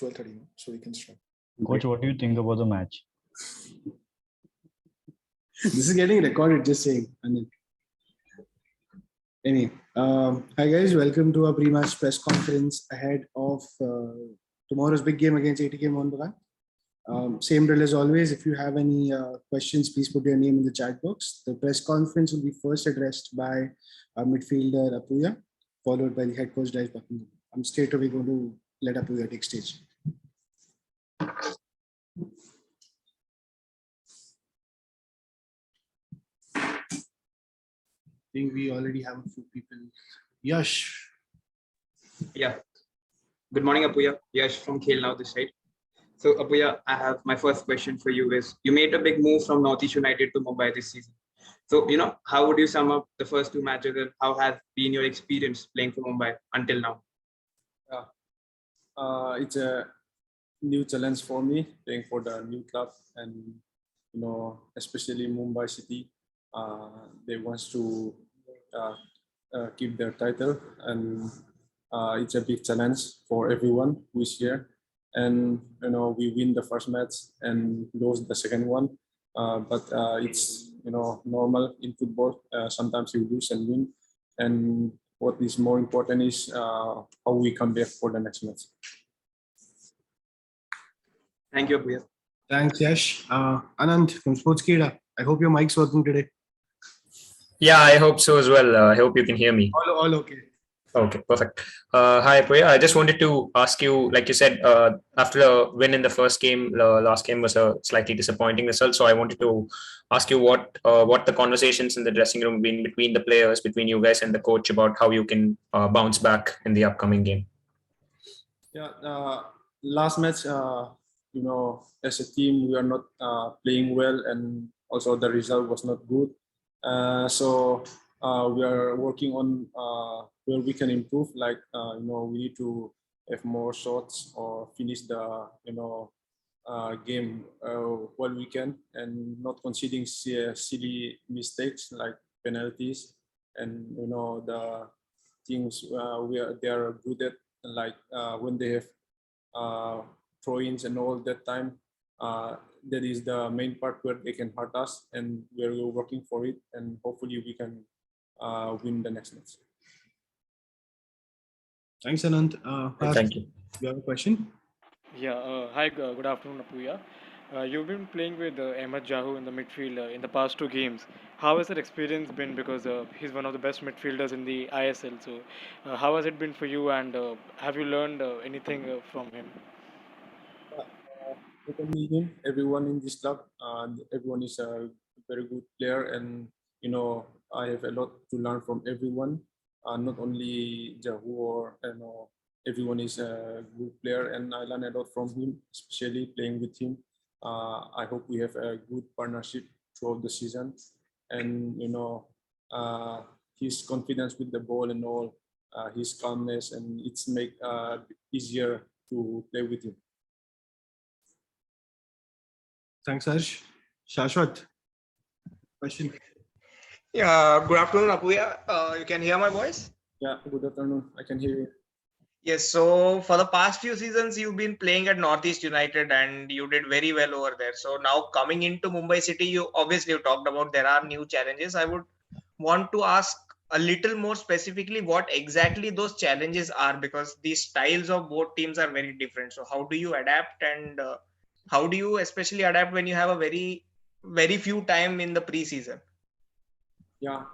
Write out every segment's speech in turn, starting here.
12:30, so we can start. Coach, what do you think about the match? This is getting recorded, just saying. Anyway, hi guys, welcome to our pre-match press conference ahead of tomorrow's big game against ATK Mohun Bagan. Same drill as always. If you have any questions, please put your name in the chat box. The press conference will be first addressed by our midfielder Apuia, followed by the head coach Buckingham. I'm straight away going to let Apuia take stage. I think we already have a few people. Yash. Yeah. Good morning, Apuia. Yash from Khel Now this side. So, Apuia, I have my first question for you is, you made a big move from Northeast United to Mumbai this season. So, how would you sum up the first two matches and how has been your experience playing for Mumbai until now? It's a new challenge for me playing for the new club, and especially Mumbai City. They want to keep their title, and it's a big challenge for everyone who is here. And we win the first match and lose the second one, but it's normal in football. Sometimes you lose and win, and what is more important is how we come back for the next match. Thank you, Apuia. Thanks, Yash. Anand from Sportskeeda. I hope your mic's working today. Yeah, I hope so as well. I hope you can hear me. All okay. Okay, perfect. Hi, Apuia. I just wanted to ask you, like you said, after a win in the first game, the last game was a slightly disappointing result. So I wanted to ask you what the conversations in the dressing room been between the players, between you guys and the coach about how you can bounce back in the upcoming game. Yeah, last match, as a team, we are not playing well, and also the result was not good. So we are working on where we can improve. Like we need to have more shots or finish the game while we can, and not conceding silly mistakes like penalties. And the things they are good at, like when they have throw-ins and all that time. That is the main part where they can hurt us, and we're working for it, and hopefully we can win the next match. Thanks, Anand. Thank you. You have a question? Yeah, hi, good afternoon, Apuia. You've been playing with Ahmed Jahu in the midfield in the past two games. How has that experience been? Because he's one of the best midfielders in the ISL. So, how has it been for you, and have you learned anything from him? Not only him, everyone in this club, everyone is a very good player, and I have a lot to learn from everyone. Not only Jahu, or everyone is a good player, and I learn a lot from him, especially playing with him. I hope we have a good partnership throughout the season, and his confidence with the ball and all, his calmness, and it's make easier to play with him. Thanks, Harsh. Shashwat, question? Yeah, good afternoon, Apuia. You can hear my voice? Yeah, good afternoon. I can hear you. Yes, so for the past few seasons, you've been playing at Northeast United and you did very well over there. So now coming into Mumbai City, you obviously talked about there are new challenges. I would want to ask a little more specifically what exactly those challenges are, because the styles of both teams are very different. So how do you adapt, and how do you especially adapt when you have a very few time in the preseason? Yeah,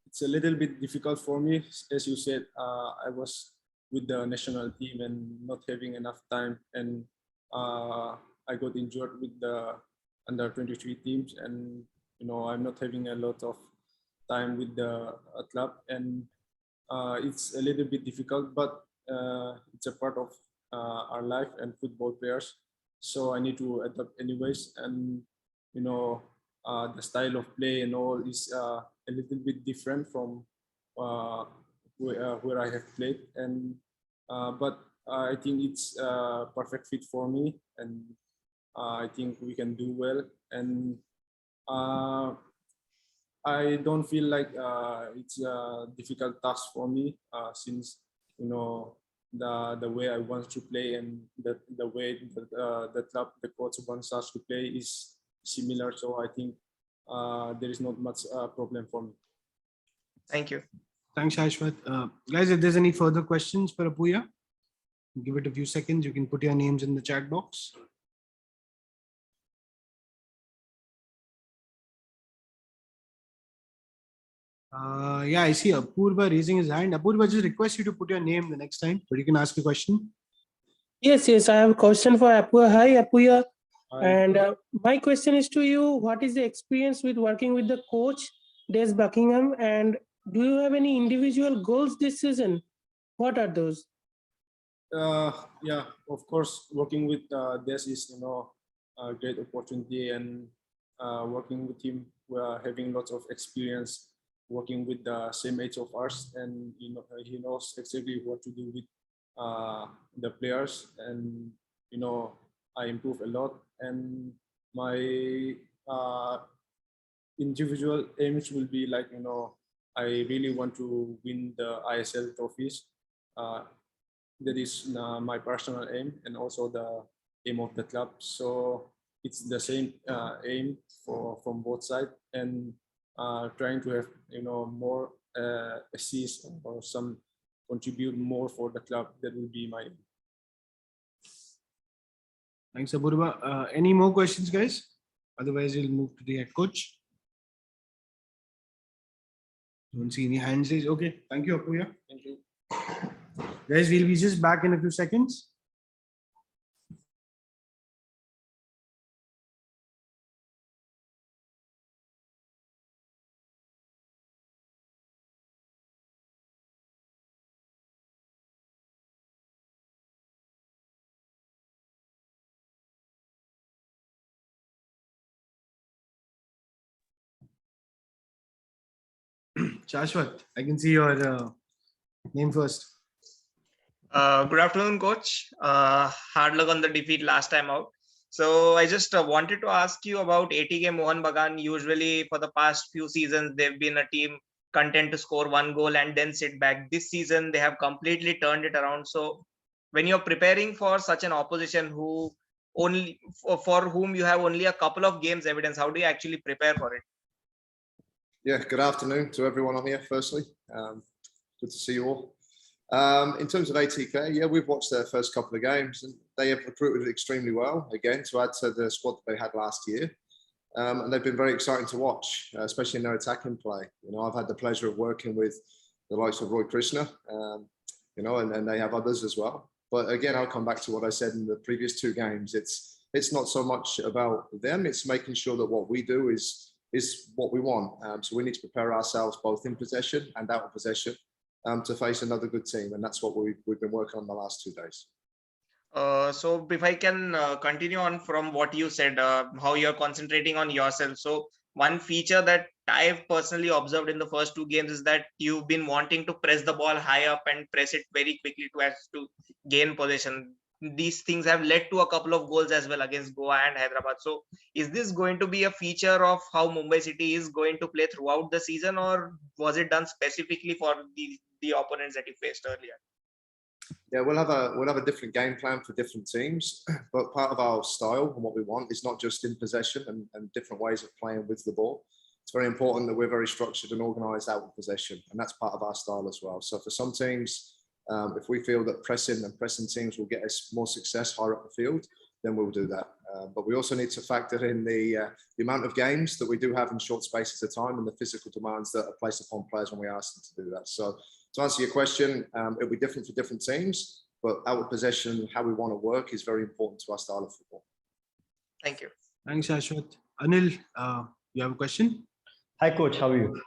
it's a little bit difficult for me. As you said, I was with the national team and not having enough time, and I got injured with the under 23 teams, and I'm not having a lot of time with the club, and it's a little bit difficult, but it's a part of our life and football players, so I need to adapt anyways. And the style of play and all is a little bit different from where I have played, and but I think it's a perfect fit for me, and I think we can do well. And I don't feel like it's a difficult task for me, since the way I want to play and the way the club, the coach wants us to play is similar. So I think there is not much problem for me. Thank you. Thanks, Ashwath. Guys, if there's any further questions for Apuia, give it a few seconds. You can put your names in the chat box. Yeah, I see Apurva raising his hand. Apurva, just request you to put your name the next time, but you can ask a question. Yes, I have a question for Apuia. Hi, Apuia. Hi. And my question is to you, what is the experience with working with the coach, Des Buckingham, and do you have any individual goals this season? What are those? Yeah, of course, working with Des is a great opportunity, and working with him, we are having lots of experience working with the same age of us, and he knows exactly what to do with the players, and I improve a lot, and my individual aims will be like I really want to win the ISL trophies. That is my personal aim, and also the aim of the club. So it's the same aim from both sides, and trying to have more assists or some contribute more for the club. That will be my aim. Thanks, Apurva. Any more questions, guys? Otherwise, we'll move to the head coach. Don't see any hands raised. Okay, thank you, Apuia. Thank you. Guys, we'll be just back in a few seconds. Shashwat, I can see your name first. Good afternoon, coach. Hard luck on the defeat last time out. So I just wanted to ask you about ATK Mohun Bagan. Usually for the past few seasons, they've been a team content to score one goal and then sit back. This season, they have completely turned it around. So when you're preparing for such an opposition for whom you have only a couple of games evidence, how do you actually prepare for it? Yeah, good afternoon to everyone on here, firstly. Good to see you all. In terms of ATK, yeah, we've watched their first couple of games, and they have recruited extremely well, again, to add to the squad that they had last year. And they've been very exciting to watch, especially in their attacking play. I've had the pleasure of working with the likes of Roy Krishna, and they have others as well. But again, I'll come back to what I said in the previous two games. It's not so much about them, it's making sure that what we do is what we want. So we need to prepare ourselves both in possession and out of possession to face another good team, and that's what we've been working on the last 2 days. So if I can continue on from what you said, how you're concentrating on yourself. So one feature that I've personally observed in the first 2 games is that you've been wanting to press the ball high up and press it very quickly to gain possession. These things have led to a couple of goals as well against Goa and Hyderabad. So is this going to be a feature of how Mumbai City is going to play throughout the season, or was it done specifically for the opponents that you faced earlier? Yeah, we'll have a different game plan for different teams, but part of our style and what we want is not just in possession and different ways of playing with the ball. It's very important that we're very structured and organised out of possession, and that's part of our style as well. So for some teams, if we feel that pressing teams will get us more success higher up the field, then we'll do that. But we also need to factor in the amount of games that we do have in short spaces of time and the physical demands that are placed upon players when we ask them to do that. So to answer your question, it'll be different for different teams, but out of possession, how we want to work is very important to our style of football. Thank you. Thanks, Ashwath. Anil, you have a question? Hi, coach. How are you?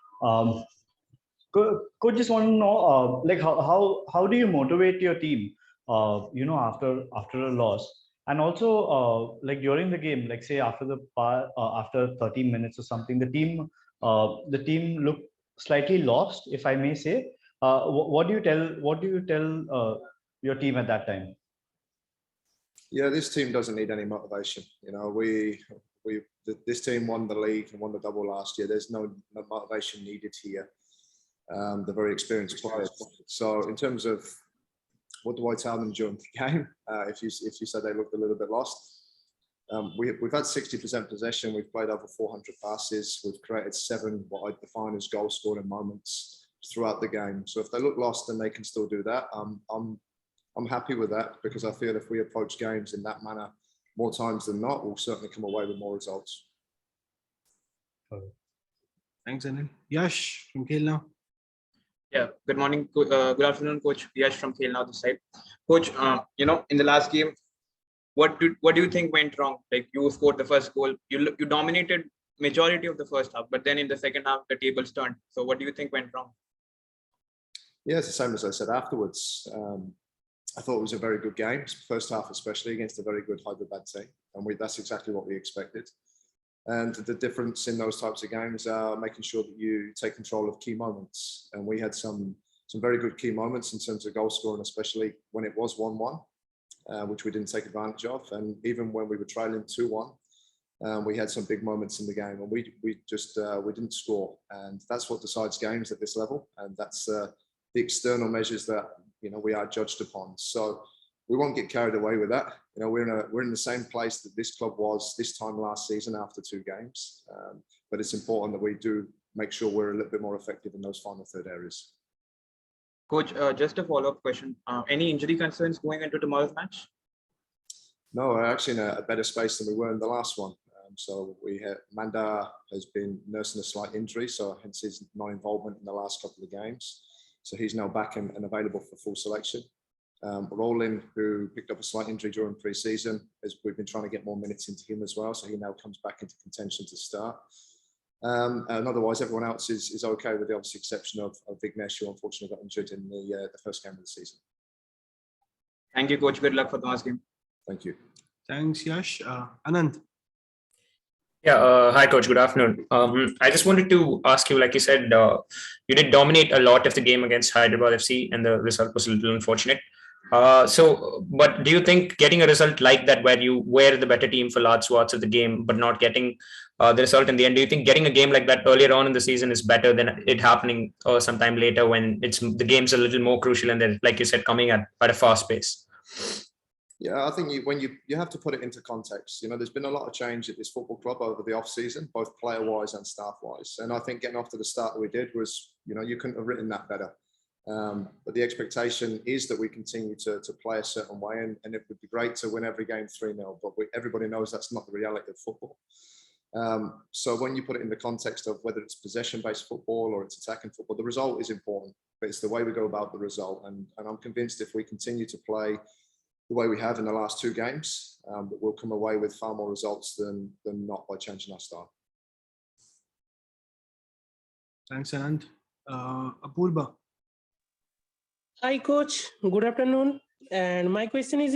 Coach, just want to know, like how do you motivate your team? After a loss, and also like during the game, like say after after 30 minutes or something, the team looked slightly lost, if I may say. What do you tell your team at that time? Yeah, this team doesn't need any motivation. This team won the league and won the double last year. There's no motivation needed here. They're very experienced players. So in terms of what do I tell them during the game? If you say they looked a little bit lost. We've had 60% possession. We've played over 400 passes. We've created 7 what I define as goal scoring moments throughout the game. So if they look lost, then they can still do that. I'm happy with that, because I feel if we approach games in that manner more times than not, we'll certainly come away with more results. Thanks, Anil. Yash from Khel Now. Yeah, good morning, good afternoon, Coach. Yash from Khel Now this side. Coach, in the last game, what do you think went wrong? Like, you scored the first goal, you dominated majority of the first half, but then in the second half the tables turned. So what do you think went wrong? Yeah, it's the same as I said afterwards. I thought it was a very good game, first half especially, against a very good Hyderabad team, and that's exactly what we expected. And the difference in those types of games are making sure that you take control of key moments. And we had some very good key moments in terms of goal scoring, especially when it was 1-1, which we didn't take advantage of. And even when we were trailing 2-1, we had some big moments in the game, and we didn't score. And that's what decides games at this level. And that's the external measures that we are judged upon. So we won't get carried away with that. We're in the same place that this club was this time last season after 2 games. But it's important that we do make sure we're a little bit more effective in those final third areas. Coach, just a follow-up question. Any injury concerns going into tomorrow's match? No, we're actually in a better space than we were in the last one. So Manda has been nursing a slight injury, so hence his non-involvement in the last couple of games. So he's now back and available for full selection. Roland, who picked up a slight injury during pre-season, we've been trying to get more minutes into him as well, so he now comes back into contention to start. And otherwise, everyone else is okay, with the obvious exception of Vignesh, who unfortunately got injured in the first game of the season. Thank you, Coach. Good luck for tomorrow's game. Thank you. Thanks, Yash. Anand. Yeah, hi coach, good afternoon. I just wanted to ask you, like you said, you did dominate a lot of the game against Hyderabad FC, and the result was a little unfortunate. But do you think getting a result like that, where you were the better team for large swaths of the game, but not getting the result in the end, do you think getting a game like that earlier on in the season is better than it happening sometime later, when the game's a little more crucial and then, like you said, coming at a fast pace? Yeah, I think you have to put it into context. There's been a lot of change at this football club over the off-season, both player-wise and staff-wise. And I think getting off to the start that we did was, you couldn't have written that better. But the expectation is that we continue to play a certain way, and it would be great to win every game 3-0, but everybody knows that's not the reality of football. So when you put it in the context of whether it's possession-based football or it's attacking football, the result is important, but it's the way we go about the result. And I'm convinced if we continue to play the way we have in the last 2 games, that we'll come away with far more results than not by changing our style. Thanks, Anand. Apurva. Hi, Coach. Good afternoon. And my question is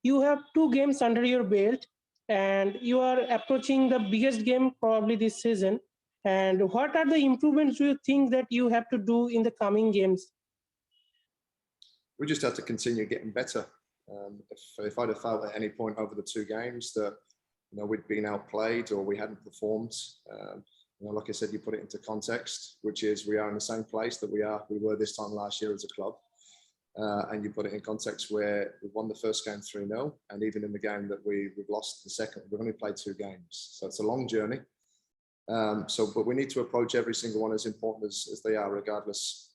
you have 2 games under your belt, and you are approaching the biggest game probably this season. And what are the improvements do you think that you have to do in the coming games? We just have to continue getting better. If I'd have felt at any point over the 2 games that we'd been outplayed or we hadn't performed, like I said, you put it into context, which is we are in the same place that we were this time last year as a club, and you put it in context where we won the first game 3-0, and even in the game that we've lost the second, we've only played 2 games, so it's a long journey. But we need to approach every single one as important as they are, regardless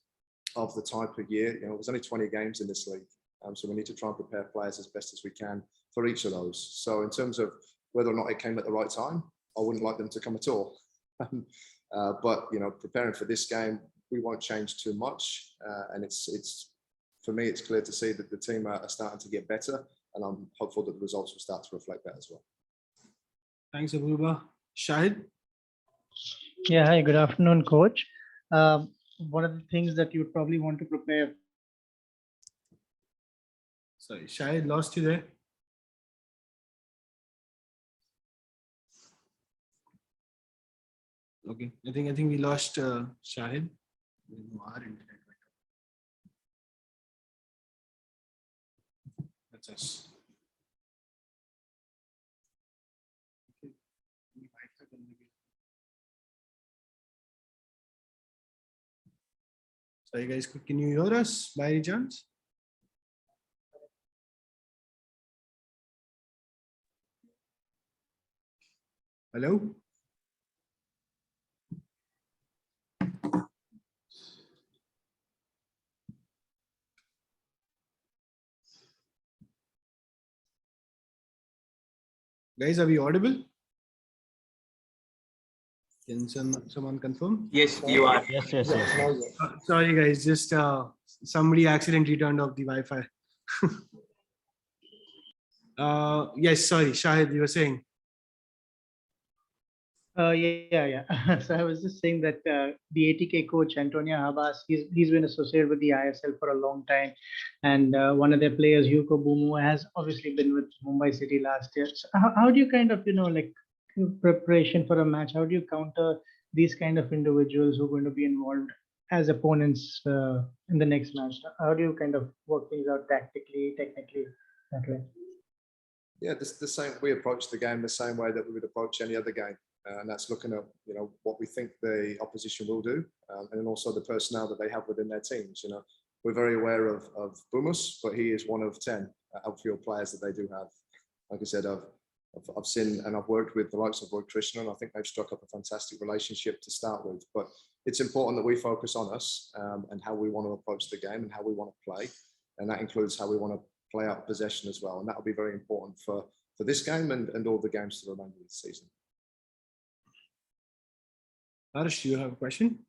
of the type of year. There's only 20 games in this league. So we need to try and prepare players as best as we can for each of those. So in terms of whether or not it came at the right time, I wouldn't like them to come at all. But preparing for this game, we won't change too much. And it's for me, it's clear to see that the team are starting to get better, and I'm hopeful that the results will start to reflect that as well. Thanks, Apurva. Shahid. Yeah, hi, good afternoon, Coach. One of the things that you would probably want to prepare. Sorry, Shahid, lost you there. Okay, I think we lost Shahid. Our internet went off. That's us. Okay. Sorry guys, can you hear us by any chance? Hello? Guys, are we audible? Can someone confirm? Yes, you are. Yes, yes, yes. Sorry, guys, just somebody accidentally turned off the Wi-Fi. Yes, sorry, Shahid, you were saying. Yeah. So I was just saying that the ATK coach Antonio Habas, he's been associated with the ISL for a long time, and one of their players, Yuko Bumu, has obviously been with Mumbai City last year. So how do you kind of like preparation for a match? How do you counter these kind of individuals who are going to be involved as opponents in the next match? How do you kind of work things out tactically, technically, that way? Yeah, the same. We approach the game the same way that we would approach any other game, and that's looking at what we think the opposition will do, and then also the personnel that they have within their teams. We're very aware of Bumus, but he is one of 10 outfield players that they do have. Like I said, I've seen and I've worked with the likes of Roy Krishna, and I think they've struck up a fantastic relationship to start with. But it's important that we focus on us and how we want to approach the game and how we want to play, and that includes how we want to play out possession as well, and that will be very important for this game and all the games to the remainder of the season. Harsh, do you have a question?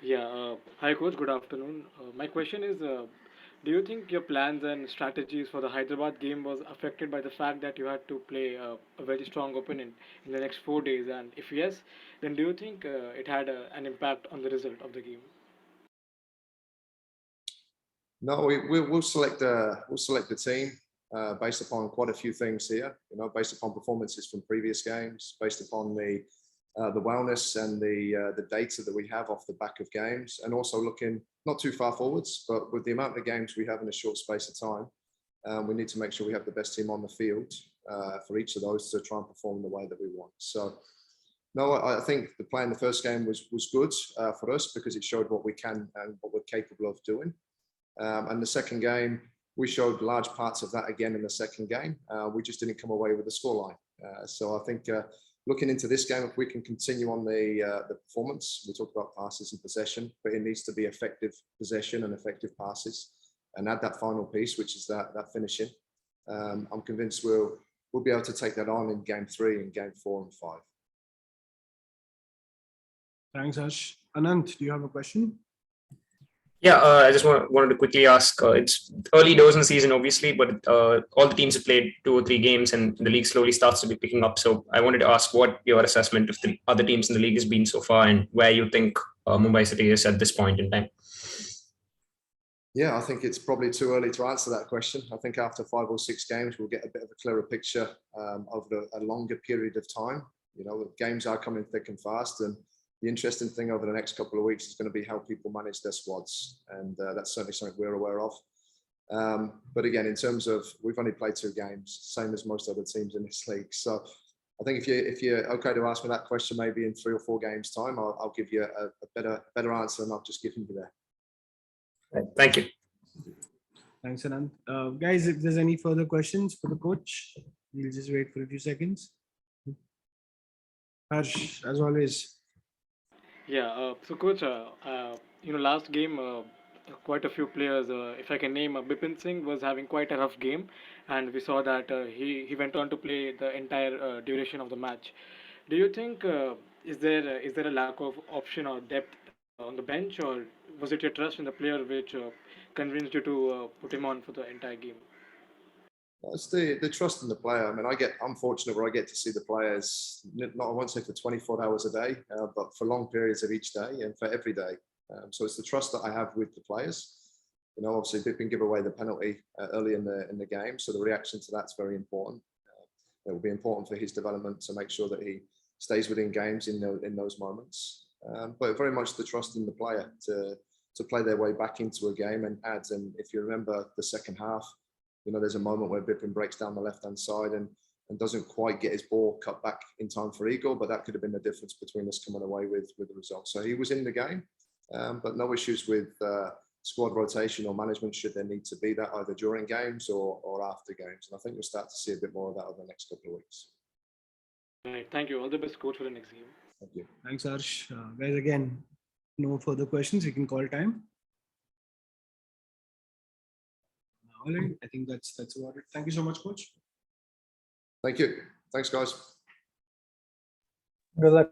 Yeah. Hi, coach. Good afternoon. My question is, do you think your plans and strategies for the Hyderabad game was affected by the fact that you had to play a very strong opponent in the next 4 days? And if yes, then do you think it had an impact on the result of the game? No, we'll select the team based upon quite a few things here. Based upon performances from previous games, based upon the wellness and the data that we have off the back of games, and also looking not too far forwards, but with the amount of games we have in a short space of time, we need to make sure we have the best team on the field for each of those to try and perform the way that we want. So, no, I think the play in the first game was good for us because it showed what we can and what we're capable of doing. And the second game, we showed large parts of that again in the second game. We just didn't come away with the scoreline. So I think looking into this game, if we can continue on the performance, we talk about passes and possession, but it needs to be effective possession and effective passes, and add that final piece, which is that finishing. I'm convinced we'll be able to take that on in game 3 and game 4 and 5. Thanks, Harsh. Anant, do you have a question? Yeah, I just wanted to quickly ask. It's early doors in the season, obviously, but all the teams have played 2 or 3 games, and the league slowly starts to be picking up. So I wanted to ask what your assessment of the other teams in the league has been so far, and where you think Mumbai City is at this point in time. Yeah, I think it's probably too early to answer that question. I think after 5 or 6 games, we'll get a bit of a clearer picture over a longer period of time. Games are coming thick and fast, and the interesting thing over the next couple of weeks is going to be how people manage their squads, and that's certainly something we're aware of. But again, in terms of, we've only played 2 games, same as most other teams in this league. So I think if you're okay to ask me that question, maybe in 3 or 4 games time, I'll give you a better answer than I've just given you there. Thank you. Thanks, Anand. Guys, if there's any further questions for the coach, we'll just wait for a few seconds. Harsh, as always. Yeah. So, coach, last game, quite a few players. If I can name, Bipin Singh was having quite a rough game, and we saw that he went on to play the entire duration of the match. Do you think is there a lack of option or depth on the bench, or was it your trust in the player which convinced you to put him on for the entire game? It's the trust in the player. I mean, I'm fortunate where I get to see the players, not I won't say for 24 hours a day, but for long periods of each day and for every day. So it's the trust that I have with the players. Obviously Bipin gave away the penalty early in the game, so the reaction to that's very important. It will be important for his development to make sure that he stays within games in those moments. But very much the trust in the player to play their way back into a game and add. And if you remember the second half, there's a moment where Bipin breaks down the left-hand side and doesn't quite get his ball cut back in time for Eagle, but that could have been the difference between us coming away with the result. So he was in the game, but no issues with squad rotation or management should there need to be that either during games or after games. And I think we'll start to see a bit more of that over the next couple of weeks. Right. Thank you. All the best, coach, for the next game. Thank you. Thanks, Harsh. Guys, again, no further questions. We can call time. All right. I think that's about it. Thank you so much, coach. Thank you. Thanks, guys. Good luck.